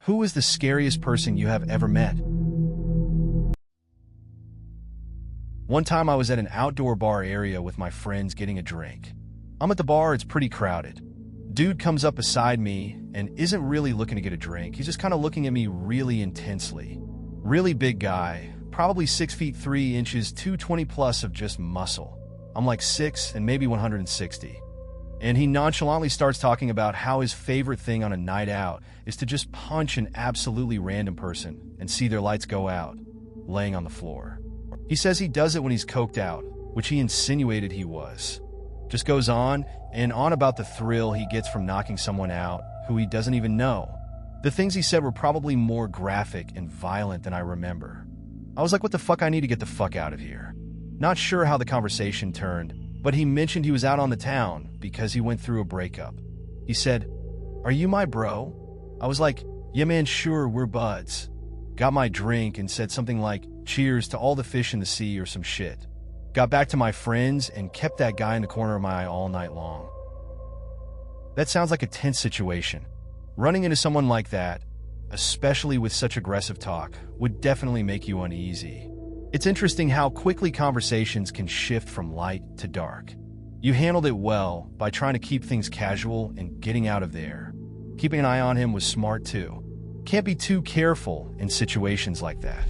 Who is the scariest person you have ever met? One time I was at an outdoor bar area with my friends getting a drink. I'm at the bar, it's pretty crowded. Dude comes up beside me and isn't really looking to get a drink. He's just kind of looking at me really intensely. Really big guy, probably 6 feet 3 inches, 220 plus of just muscle. I'm like 6 and maybe 160. And he nonchalantly starts talking about how his favorite thing on a night out is to just punch an absolutely random person and see their lights go out, laying on the floor. He says he does it when he's coked out, which he insinuated he was. Just goes on and on about the thrill he gets from knocking someone out who he doesn't even know. The things he said were probably more graphic and violent than I remember. I was like, what the fuck, I need to get the fuck out of here. Not sure how the conversation turned, but he mentioned he was out on the town because he went through a breakup. He said, "Are you my bro?" I was like, "Yeah man, sure, we're buds." Got my drink and said something like, "Cheers to all the fish in the sea" or some shit. Got back to my friends and kept that guy in the corner of my eye all night long. That sounds like a tense situation. Running into someone like that, especially with such aggressive talk, would definitely make you uneasy. It's interesting how quickly conversations can shift from light to dark. You handled it well by trying to keep things casual and getting out of there. Keeping an eye on him was smart too. Can't be too careful in situations like that.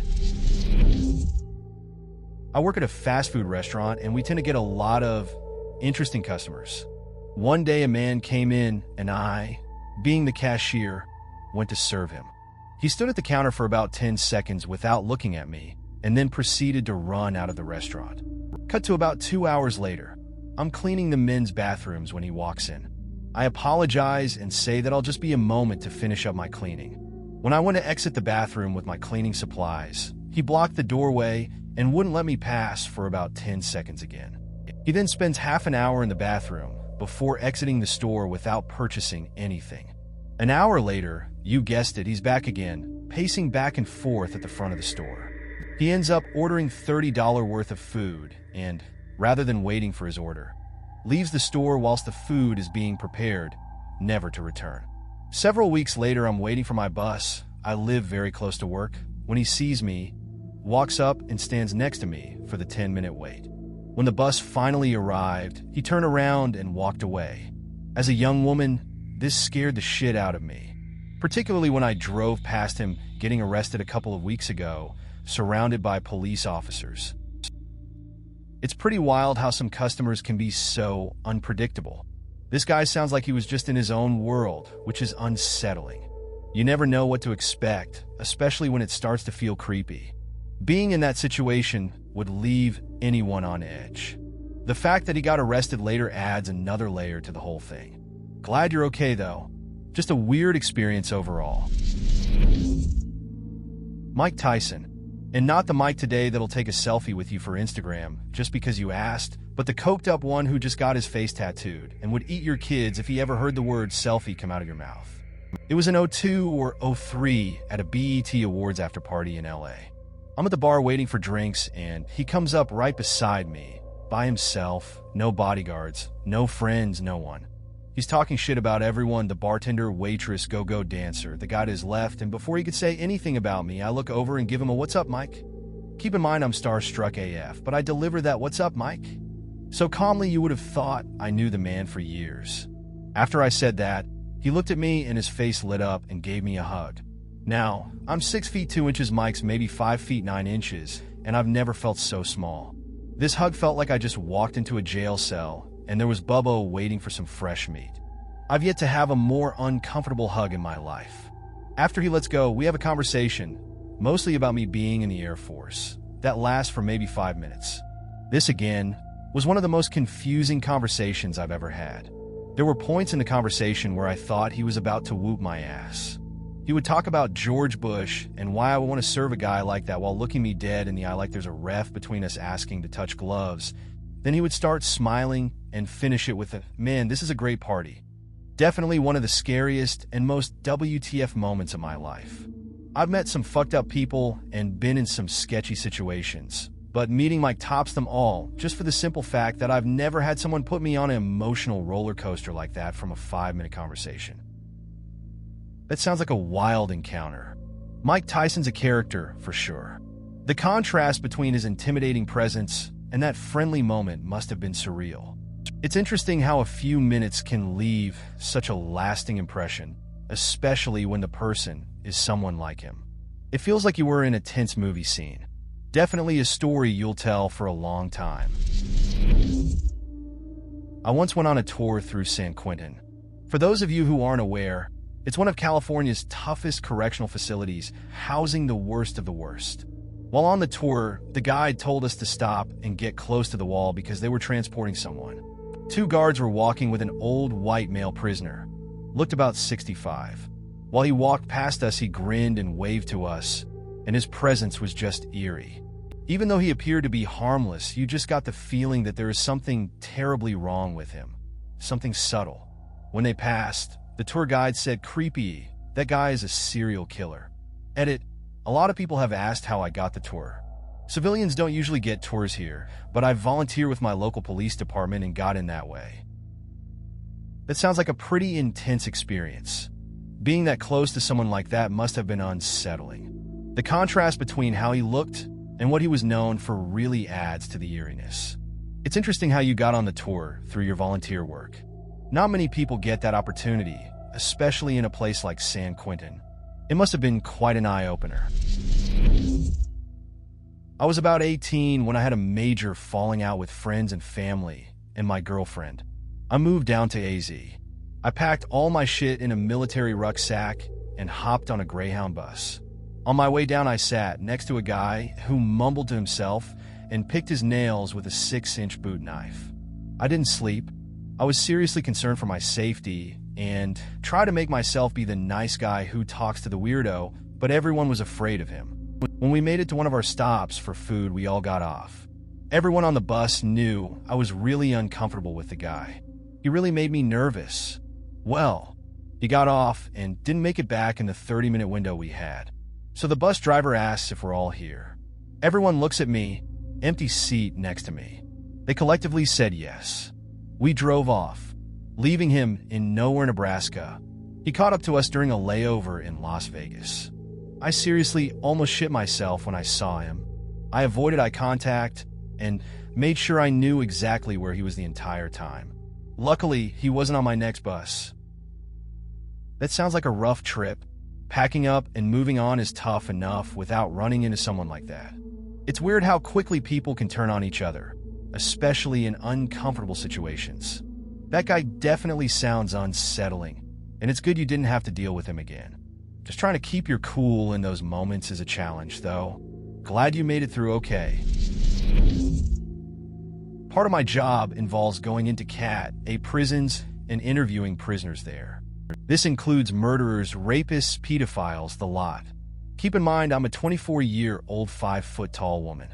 I work at a fast food restaurant and we tend to get a lot of interesting customers. One day a man came in and I, being the cashier, went to serve him. He stood at the counter for about 10 seconds without looking at me and then proceeded to run out of the restaurant. Cut to about 2 hours later. I'm cleaning the men's bathrooms when he walks in. I apologize and say that I'll just be a moment to finish up my cleaning. When I went to exit the bathroom with my cleaning supplies, he blocked the doorway and wouldn't let me pass for about 10 seconds again. He then spends half an hour in the bathroom before exiting the store without purchasing anything. An hour later, you guessed it, he's back again, pacing back and forth at the front of the store. He ends up ordering $30 worth of food and, rather than waiting for his order, leaves the store whilst the food is being prepared, never to return. Several weeks later, I'm waiting for my bus. I live very close to work. When he sees me, walks up and stands next to me for the 10-minute wait. When the bus finally arrived, he turned around and walked away. As a young woman, this scared the shit out of me, particularly when I drove past him getting arrested a couple of weeks ago, surrounded by police officers. It's pretty wild how some customers can be so unpredictable. This guy sounds like he was just in his own world, which is unsettling. You never know what to expect, especially when it starts to feel creepy. Being in that situation would leave anyone on edge. The fact that he got arrested later adds another layer to the whole thing. Glad you're okay though. Just a weird experience overall. Mike Tyson. And not the Mike today that'll take a selfie with you for Instagram just because you asked, but the coked up one who just got his face tattooed and would eat your kids if he ever heard the word selfie come out of your mouth. It was in 02 or 03 at a BET Awards after party in LA. I'm at the bar waiting for drinks and he comes up right beside me, by himself, no bodyguards, no friends, no one. He's talking shit about everyone, the bartender, waitress, go-go dancer, the guy to his left, and before he could say anything about me, I look over and give him a "What's up, Mike?" Keep in mind I'm starstruck AF, but I deliver that "What's up, Mike?" so calmly you would have thought I knew the man for years. After I said that, he looked at me and his face lit up and gave me a hug. Now, I'm 6 feet 2 inches, Mike's maybe 5 feet 9 inches, and I've never felt so small. This hug felt like I just walked into a jail cell and there was Bubbo waiting for some fresh meat. I've yet to have a more uncomfortable hug in my life. After he lets go, we have a conversation, mostly about me being in the Air Force, that lasts for maybe 5 minutes. This, again, was one of the most confusing conversations I've ever had. There were points in the conversation where I thought he was about to whoop my ass. He would talk about George Bush and why I would want to serve a guy like that while looking me dead in the eye like there's a ref between us asking to touch gloves. Then he would start smiling and finish it with a, "Man, this is a great party." Definitely one of the scariest and most WTF moments of my life. I've met some fucked up people and been in some sketchy situations, but meeting Mike tops them all just for the simple fact that I've never had someone put me on an emotional roller coaster like that from a 5-minute conversation. That sounds like a wild encounter. Mike Tyson's a character, for sure. The contrast between his intimidating presence and that friendly moment must have been surreal. It's interesting how a few minutes can leave such a lasting impression, especially when the person is someone like him. It feels like you were in a tense movie scene. Definitely a story you'll tell for a long time. I once went on a tour through San Quentin. For those of you who aren't aware, it's one of California's toughest correctional facilities, housing the worst of the worst. While on the tour, the guide told us to stop and get close to the wall because they were transporting someone. Two guards were walking with an old white male prisoner, looked about 65. While he walked past us, he grinned and waved to us, and his presence was just eerie. Even though he appeared to be harmless, you just got the feeling that there is something terribly wrong with him, something subtle. When they passed, the tour guide said, "Creepy, that guy is a serial killer." Edit, a lot of people have asked how I got the tour. Civilians don't usually get tours here, but I volunteer with my local police department and got in that way. That sounds like a pretty intense experience. Being that close to someone like that must have been unsettling. The contrast between how he looked and what he was known for really adds to the eeriness. It's interesting how you got on the tour through your volunteer work. Not many people get that opportunity, especially in a place like San Quentin. It must have been quite an eye-opener. I was about 18 when I had a major falling out with friends and family and my girlfriend. I moved down to AZ. I packed all my shit in a military rucksack and hopped on a Greyhound bus. On my way down, I sat next to a guy who mumbled to himself and picked his nails with a 6-inch boot knife. I didn't sleep. I was seriously concerned for my safety and tried to make myself be the nice guy who talks to the weirdo, but everyone was afraid of him. When we made it to one of our stops for food, we all got off. Everyone on the bus knew I was really uncomfortable with the guy. He really made me nervous. Well, he got off and didn't make it back in the 30-minute window we had. So the bus driver asks if we're all here. Everyone looks at me, empty seat next to me. They collectively said yes. We drove off, leaving him in nowhere, Nebraska. He caught up to us during a layover in Las Vegas. I seriously almost shit myself when I saw him. I avoided eye contact and made sure I knew exactly where he was the entire time. Luckily, he wasn't on my next bus. That sounds like a rough trip. Packing up and moving on is tough enough without running into someone like that. It's weird how quickly people can turn on each other, especially in uncomfortable situations. That guy definitely sounds unsettling, and it's good you didn't have to deal with him again. Just trying to keep your cool in those moments is a challenge, though. Glad you made it through okay. Part of my job involves going into prisons and interviewing prisoners there. This includes murderers, rapists, pedophiles, the lot. Keep in mind, I'm a 24-year-old 5-foot-tall woman.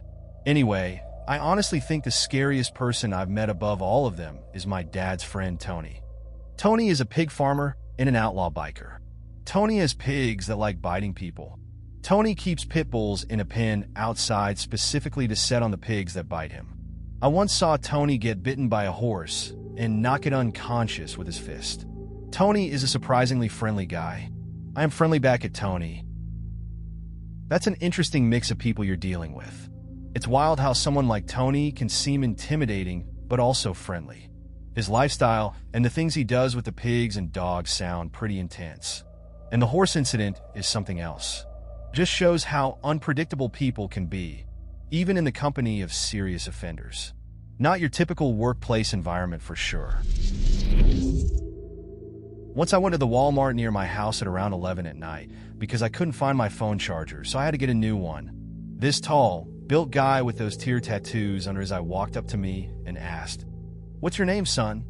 Anyway, I honestly think the scariest person I've met above all of them is my dad's friend, Tony. Tony is a pig farmer and an outlaw biker. Tony has pigs that like biting people. Tony keeps pit bulls in a pen outside specifically to set on the pigs that bite him. I once saw Tony get bitten by a horse and knock it unconscious with his fist. Tony is a surprisingly friendly guy. I am friendly back at Tony. That's an interesting mix of people you're dealing with. It's wild how someone like Tony can seem intimidating, but also friendly. His lifestyle and the things he does with the pigs and dogs sound pretty intense. And the horse incident is something else. Just shows how unpredictable people can be, even in the company of serious offenders. Not your typical workplace environment for sure. Once I went to the Walmart near my house at around 11 at night because I couldn't find my phone charger, so I had to get a new one. This tall, built guy with those tear tattoos under his eye walked up to me and asked, "What's your name, son?"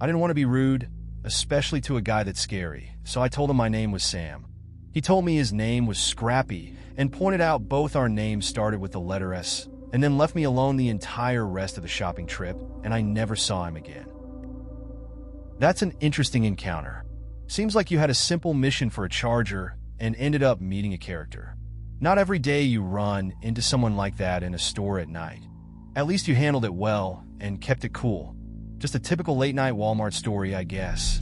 I didn't want to be rude, especially to a guy that's scary, so I told him my name was Sam. He told me his name was Scrappy and pointed out both our names started with the letter S, and then left me alone the entire rest of the shopping trip, and I never saw him again. That's an interesting encounter. Seems like you had a simple mission for a charger and ended up meeting a character. Not every day you run into someone like that in a store at night. At least you handled it well and kept it cool. Just a typical late-night Walmart story, I guess.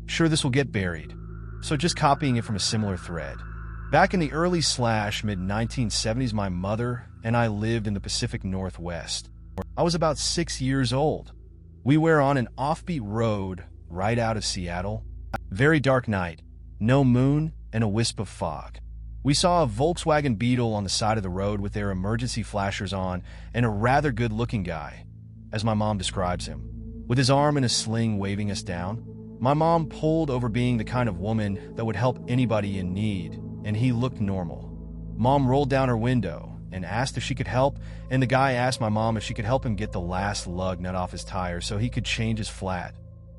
Sure, this will get buried, so just copying it from a similar thread. Back in the early/mid-1970s, my mother and I lived in the Pacific Northwest. I was about 6 years old. We were on an offbeat road right out of Seattle. Very dark night, no moon, and a wisp of fog. We saw a Volkswagen Beetle on the side of the road with their emergency flashers on, and a rather good-looking guy, as my mom describes him, with his arm in a sling waving us down. My mom pulled over, being the kind of woman that would help anybody in need, and he looked normal. Mom rolled down her window and asked if she could help, and the guy asked my mom if she could help him get the last lug nut off his tire so he could change his flat.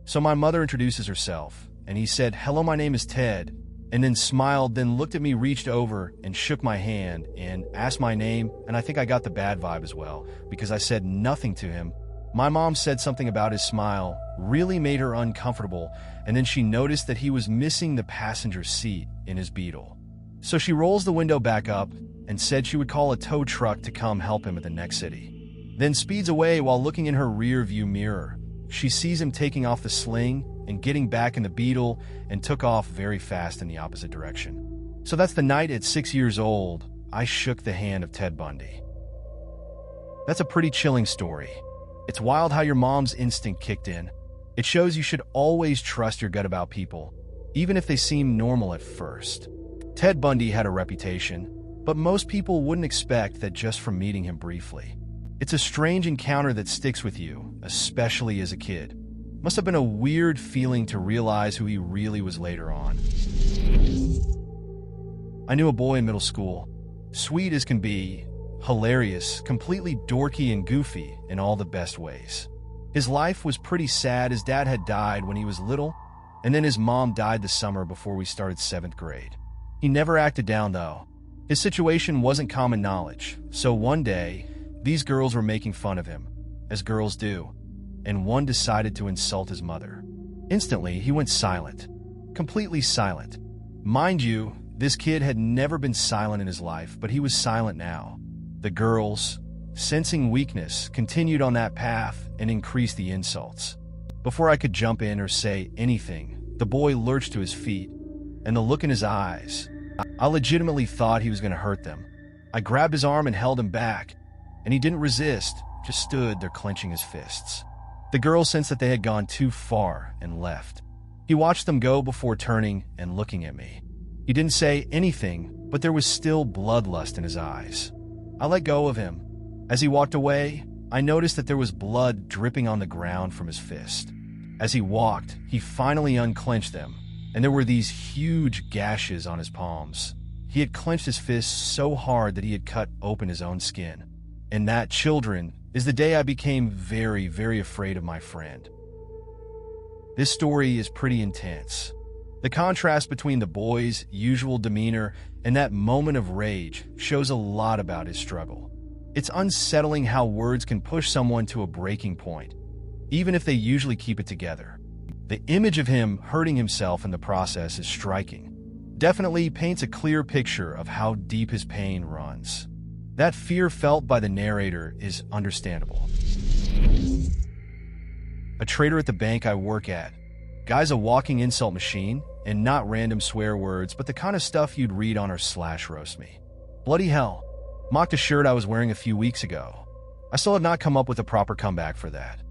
So my mother introduces herself, and he said, "Hello, my name is Ted," and then smiled, then looked at me, reached over and shook my hand and asked my name, and I think I got the bad vibe as well, because I said nothing to him. My mom said something about his smile really made her uncomfortable, and then she noticed that he was missing the passenger seat in his Beetle. So she rolls the window back up and said she would call a tow truck to come help him at the next city. Then speeds away while looking in her rear view mirror. She sees him taking off the sling and getting back in the Beetle, and took off very fast in the opposite direction. So that's the night at 6 years old I shook the hand of Ted Bundy. That's a pretty chilling story. It's wild how your mom's instinct kicked in. It shows you should always trust your gut about people, even if they seem normal at first. Ted Bundy had a reputation, but most people wouldn't expect that just from meeting him briefly. It's a strange encounter that sticks with you, especially as a kid. Must have been a weird feeling to realize who he really was later on. I knew a boy in middle school. Sweet as can be, hilarious, completely dorky and goofy in all the best ways. His life was pretty sad. His dad had died when he was little, and then his mom died the summer before we started 7th grade. He never acted down, though. His situation wasn't common knowledge, so one day, these girls were making fun of him, as girls do, and one decided to insult his mother. Instantly, he went silent. Completely silent. Mind you, this kid had never been silent in his life, but he was silent now. The girls, sensing weakness, continued on that path and increased the insults. Before I could jump in or say anything, the boy lurched to his feet, and the look in his eyes, I legitimately thought he was going to hurt them. I grabbed his arm and held him back, and he didn't resist, just stood there clenching his fists. The girls sensed that they had gone too far and left. He watched them go before turning and looking at me. He didn't say anything, but there was still bloodlust in his eyes. I let go of him. As he walked away, I noticed that there was blood dripping on the ground from his fist. As he walked, he finally unclenched them, and there were these huge gashes on his palms. He had clenched his fists so hard that he had cut open his own skin. And that, children, is the day I became very, very afraid of my friend. This story is pretty intense. The contrast between the boy's usual demeanor and that moment of rage shows a lot about his struggle. It's unsettling how words can push someone to a breaking point, even if they usually keep it together. The image of him hurting himself in the process is striking. Definitely paints a clear picture of how deep his pain runs. That fear felt by the narrator is understandable. A trader at the bank I work at. Guy's a walking insult machine, and not random swear words, but the kind of stuff you'd read on our slash roast me. Bloody hell. Mocked a shirt I was wearing a few weeks ago. I still have not come up with a proper comeback for that.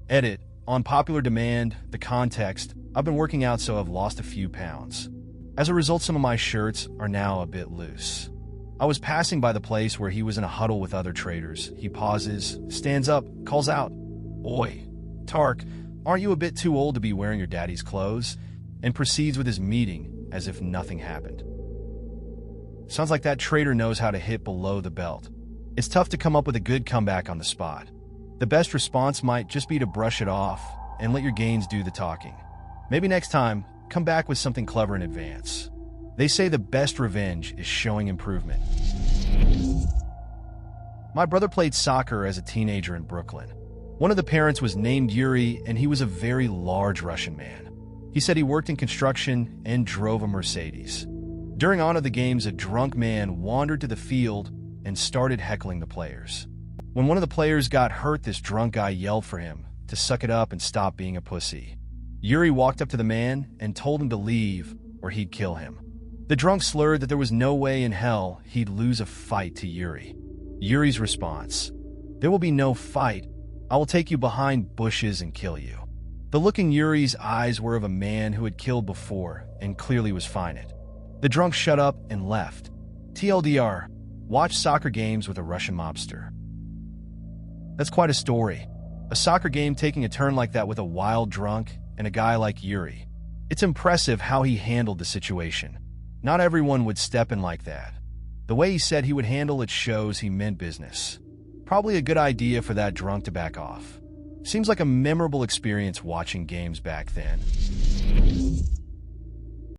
Edit. On popular demand, the context, I've been working out so I've lost a few pounds. As a result, some of my shirts are now a bit loose. I was passing by the place where he was in a huddle with other traders. He pauses, stands up, calls out, "Oi, Tark, aren't you a bit too old to be wearing your daddy's clothes?" and proceeds with his meeting as if nothing happened. Sounds like that trader knows how to hit below the belt. It's tough to come up with a good comeback on the spot. The best response might just be to brush it off and let your gains do the talking. Maybe next time, come back with something clever in advance. They say the best revenge is showing improvement. My brother played soccer as a teenager in Brooklyn. One of the parents was named Yuri, and he was a very large Russian man. He said he worked in construction and drove a Mercedes. During one of the games, a drunk man wandered to the field and started heckling the players. When one of the players got hurt, this drunk guy yelled for him to suck it up and stop being a pussy. Yuri walked up to the man and told him to leave or he'd kill him. The drunk slurred that there was no way in hell he'd lose a fight to Yuri. Yuri's response: "There will be no fight. I will take you behind bushes and kill you." The look in Yuri's eyes were of a man who had killed before and clearly was fine it. The drunk shut up and left. TLDR, watch soccer games with a Russian mobster. That's quite a story. A soccer game taking a turn like that with a wild drunk and a guy like Yuri. It's impressive how he handled the situation. Not everyone would step in like that. The way he said he would handle it shows he meant business. Probably a good idea for that drunk to back off. Seems like a memorable experience watching games back then.